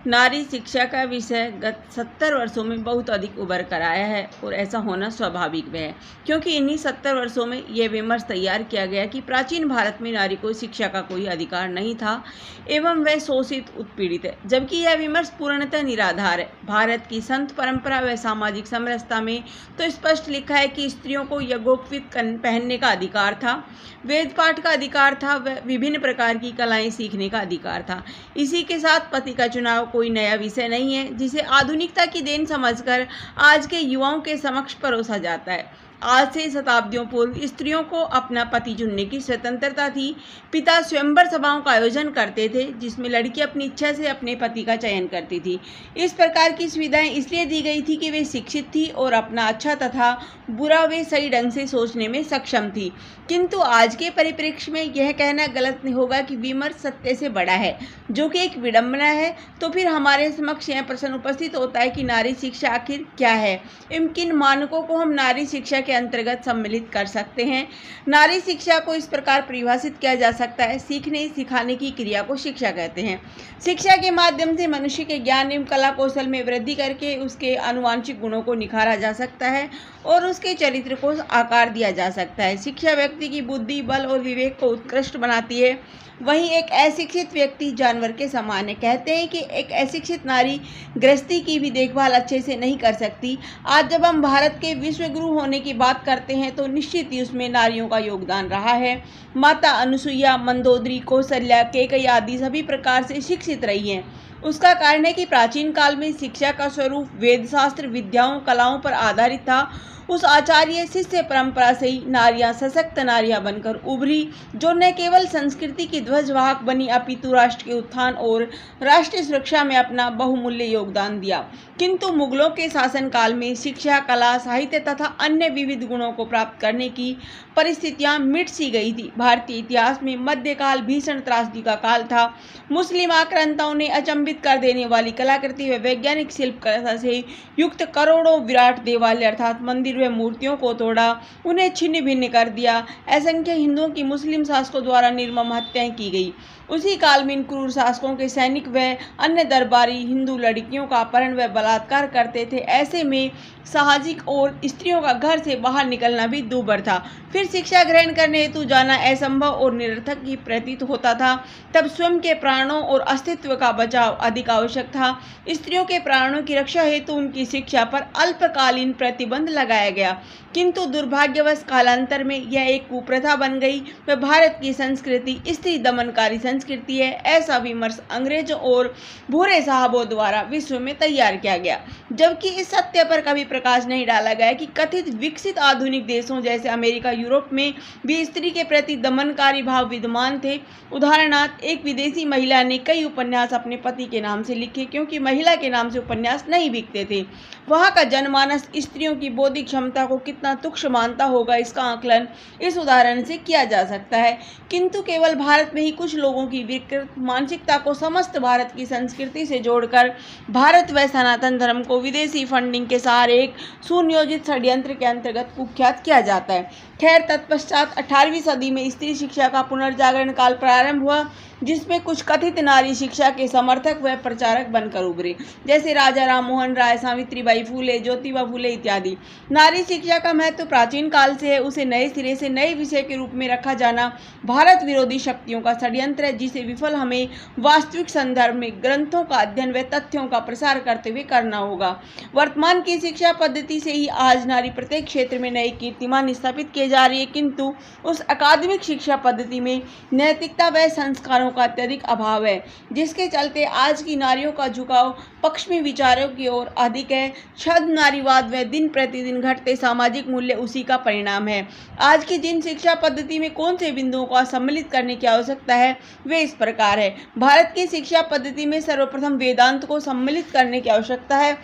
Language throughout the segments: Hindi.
नारी शिक्षा का विषय गत 70 वर्षों में बहुत अधिक उभर कर आया है और ऐसा होना स्वाभाविक भी है, क्योंकि इन्हीं 70 वर्षों में यह विमर्श तैयार किया गया कि प्राचीन भारत में नारी को शिक्षा का कोई अधिकार नहीं था एवं वह शोषित उत्पीड़ित है, जबकि यह विमर्श पूर्णतः निराधार है। भारत की संत परंपरा व सामाजिक समरसता में तो स्पष्ट लिखा है कि स्त्रियों को यज्ञोपवीत पहनने का अधिकार था, वेद पाठ का अधिकार था व विभिन्न प्रकार की कलाएं सीखने का अधिकार था। इसी के साथ पति का चुनाव कोई नया विषय नहीं है जिसे आधुनिकता की देन समझकर आज के युवाओं के समक्ष परोसा जाता है। आज से शताब्दियों पूर्व स्त्रियों को अपना पति चुनने की स्वतंत्रता थी। पिता स्वयंवर सभाओं का आयोजन करते थे जिसमें लड़की अपनी इच्छा से अपने पति का चयन करती थी। इस प्रकार की सुविधाएं इसलिए दी गई थी कि वे शिक्षित थी और अपना अच्छा तथा बुरा वे सही ढंग से सोचने में सक्षम थी। किंतु आज के परिप्रेक्ष्य में यह कहना गलत नहीं होगा कि विमर्श सत्य से बड़ा है, जो कि एक विडंबना है। तो फिर हमारे समक्ष यह प्रश्न उपस्थित होता है कि नारी शिक्षा आखिर क्या है एवं किन मानकों को हम नारी शिक्षा के अंतर्गत सम्मिलित कर सकते हैं। नारी शिक्षा को इस प्रकार परिभाषित किया जा सकता है, सीखने सिखाने की क्रिया को शिक्षा कहते हैं। शिक्षा के माध्यम से मनुष्य के ज्ञान एवं कला कौशल में वृद्धि करके उसके आनुवांशिक गुणों को निखारा जा सकता है और उसके चरित्र को आकार दिया जा सकता है। शिक्षा व्यक्ति की बुद्धि, बल और विवेक को उत्कृष्ट बनाती है। वहीं एक अशिक्षित व्यक्ति जानवर के समान है। कहते हैं कि एक अशिक्षित नारी गृहस्थी की भी देखभाल अच्छे से नहीं कर सकती। आज जब हम भारत के विश्व गुरु होने की बात करते हैं तो निश्चित ही उसमें नारियों का योगदान रहा है। माता अनुसुईया, मंदोदरी, कौशल्या, कैकेयी आदि सभी प्रकार से शिक्षित रही हैं। उसका कारण है कि प्राचीन काल में शिक्षा का स्वरूप वेद शास्त्र, विद्याओं, कलाओं पर आधारित था। उस आचार्य शिष्य परंपरा से ही नारियां सशक्त नारियां बनकर उभरी, जो न केवल संस्कृति की ध्वजवाहक बनी अपितु राष्ट्र के उत्थान और राष्ट्रीय सुरक्षा में अपना बहुमूल्य योगदान दिया। किंतु मुगलों के शासनकाल में शिक्षा, कला, साहित्य तथा अन्य विविध गुणों को प्राप्त करने की परिस्थितियां मिट सी गई थी। भारतीय इतिहास में मध्यकाल भीषण त्रासदी का काल था। मुस्लिम आक्रांताओं ने अचंभित कर देने वाली कलाकृति व वैज्ञानिक शिल्प कला से युक्त करोड़ों विराट देवालय अर्थात मंदिर व मूर्तियों को तोड़ा, उन्हें छिन्न भिन्न कर दिया। असंख्य हिंदुओं की मुस्लिम शासकों द्वारा निर्मम हत्याएं की गई। उसी काल में इन क्रूर शासकों के सैनिक व अन्य दरबारी हिंदू लड़कियों का अपहरण व बलात्कार करते थे। ऐसे में साहसिक और स्त्रियों का घर से बाहर निकलना भी दूभर था। फिर शिक्षा ग्रहण करने हेतु जाना असंभव और निरर्थक ही प्रतीत होता था। तब स्वयं के प्राणों और अस्तित्व का बचाव अधिक आवश्यक था। स्त्रियों के प्राणों की रक्षा हेतु उनकी शिक्षा पर अल्पकालीन प्रतिबंध लगाया गया, किंतु दुर्भाग्यवश कालांतर में यह एक कुप्रथा बन गई व भारत की संस्कृति स्त्री दमनकारी संस्कृति है। ऐसा विमर्श अंग्रेजों और भूरे साहबों द्वारा विश्व में तैयार किया गया, जबकि इस सत्य पर कभी प्रकाश नहीं डाला गया कि कथित विकसित आधुनिक देशों जैसे अमेरिका, यूरोप में भी स्त्री के प्रति दमनकारी भाव विद्यमान थे। उदाहरणार्थ, एक विदेशी महिला ने कई उपन्यास अपने पति के नाम से लिखे, क्योंकि महिला के नाम से उपन्यास नहीं बिकते थे। वहां का जनमानस स्त्रियों की बौद्धिक क्षमता को कितना तुच्छ मानता होगा, इसका आकलन इस उदाहरण से किया जा सकता है। किंतु केवल भारत में ही कुछ लोगों की विकृत मानसिकता को समस्त भारत की संस्कृति से जोड़कर भारत व सनातन धर्म को विदेशी फंडिंग के सहारे एक सुनियोजित षड्यंत्र के अंतर्गत कुख्यात किया जाता है। खैर, तत्पश्चात 18वीं सदी में स्त्री शिक्षा का पुनर्जागरण काल प्रारंभ हुआ, जिसमें कुछ कथित नारी शिक्षा के समर्थक व प्रचारक बनकर उभरे, जैसे राजा राम मोहन राय, सावित्रीबाई फूले, ज्योतिबा फूले इत्यादि। नारी शिक्षा का महत्व प्राचीन काल से है। उसे नए सिरे से नए विषय के रूप में रखा जाना भारत विरोधी शक्तियों का षड्यंत्र है, जिसे विफल हमें वास्तविक संदर्भ में ग्रंथों का अध्ययन व तथ्यों का प्रसार करते हुए करना होगा। वर्तमान की शिक्षा पद्धति से ही आज नारी प्रत्येक क्षेत्र में नए कीर्तिमान स्थापित किए जा रही है, किंतु उस अकादमिक शिक्षा पद्धति में नैतिकता व संस्कारों का अत्यधिक अभाव है, जिसके चलते आज की नारियों का झुकाव पश्चिमी विचारों की ओर अधिक है। छद्म नारीवाद व दिन प्रतिदिन घटते सामाजिक मूल्य उसी का परिणाम है। आज की जिन शिक्षा पद्धति में कौन से बिंदुओं को सम्मिलित करने की आवश्यकता है, वे इस प्रकार है। भारत की शिक्षा पद्धति में सर्वप्रथम वेदांत को सम्मिलित करने की आवश्यकता है।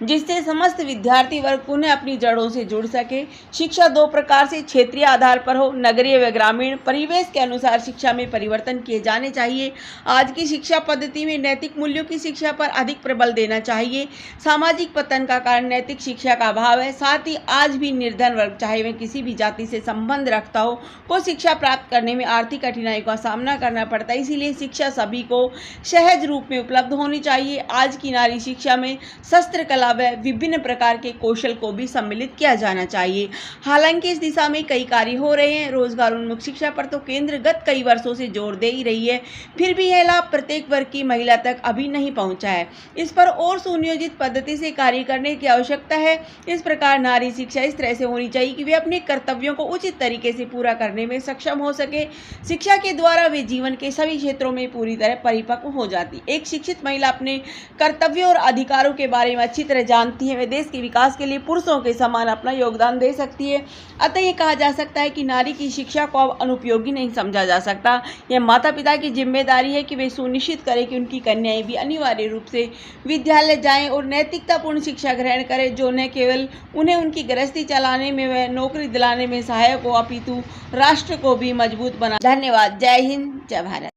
जिससे समस्त विद्यार्थी वर्ग पुनः अपनी जड़ों से जुड़ सके। शिक्षा दो प्रकार से क्षेत्रीय आधार पर हो, नगरीय व ग्रामीण। परिवेश के अनुसार शिक्षा में परिवर्तन किए जाने चाहिए। आज की शिक्षा पद्धति में नैतिक मूल्यों की शिक्षा पर अधिक प्रबल देना चाहिए। सामाजिक पतन का कारण नैतिक शिक्षा का अभाव है। साथ ही आज भी निर्धन वर्ग, चाहे वह किसी भी जाति से संबंध रखता हो, को शिक्षा प्राप्त करने में आर्थिक कठिनाइयों का सामना करना पड़ता है। इसीलिए शिक्षा सभी को सहज रूप में उपलब्ध होनी चाहिए। आज की नारी शिक्षा में शस्त्र कला व विभिन्न प्रकार के कौशल को भी सम्मिलित किया जाना चाहिए। हालांकि इस दिशा में कई कार्य हो रहे हैं। रोजगार उन्मुख शिक्षा पर तो केंद्र गत कई वर्षों से जोर दे ही रही है, फिर भी यह लाभ प्रत्येक वर्ग की महिला तक अभी नहीं पहुंचा है। इस पर और सुनियोजित पद्धति से कार्य करने की आवश्यकता है। इस प्रकार नारी शिक्षा इस तरह से होनी चाहिए कि वे अपने कर्तव्यों को उचित तरीके से पूरा करने में सक्षम हो सके। शिक्षा के द्वारा वे जीवन के सभी क्षेत्रों में पूरी तरह परिपक्व हो जाती। एक शिक्षित महिला अपने कर्तव्यों और अधिकारों के बारे में अच्छी तरह जानती है। वे देश के विकास के लिए पुरुषों के समान अपना योगदान दे सकती है। अतः ये कहा जा सकता है कि नारी की शिक्षा को अब अनुपयोगी नहीं समझा जा सकता। यह माता पिता की जिम्मेदारी है कि वे सुनिश्चित करें कि उनकी कन्याएं भी अनिवार्य रूप से विद्यालय जाएं और नैतिकतापूर्ण शिक्षा ग्रहण करें, जो न केवल उन्हें उनकी गृहस्थी चलाने में व नौकरी दिलाने में सहायक हो, अपितु राष्ट्र को भी मजबूत बना। धन्यवाद। जय हिंद, जय भारत।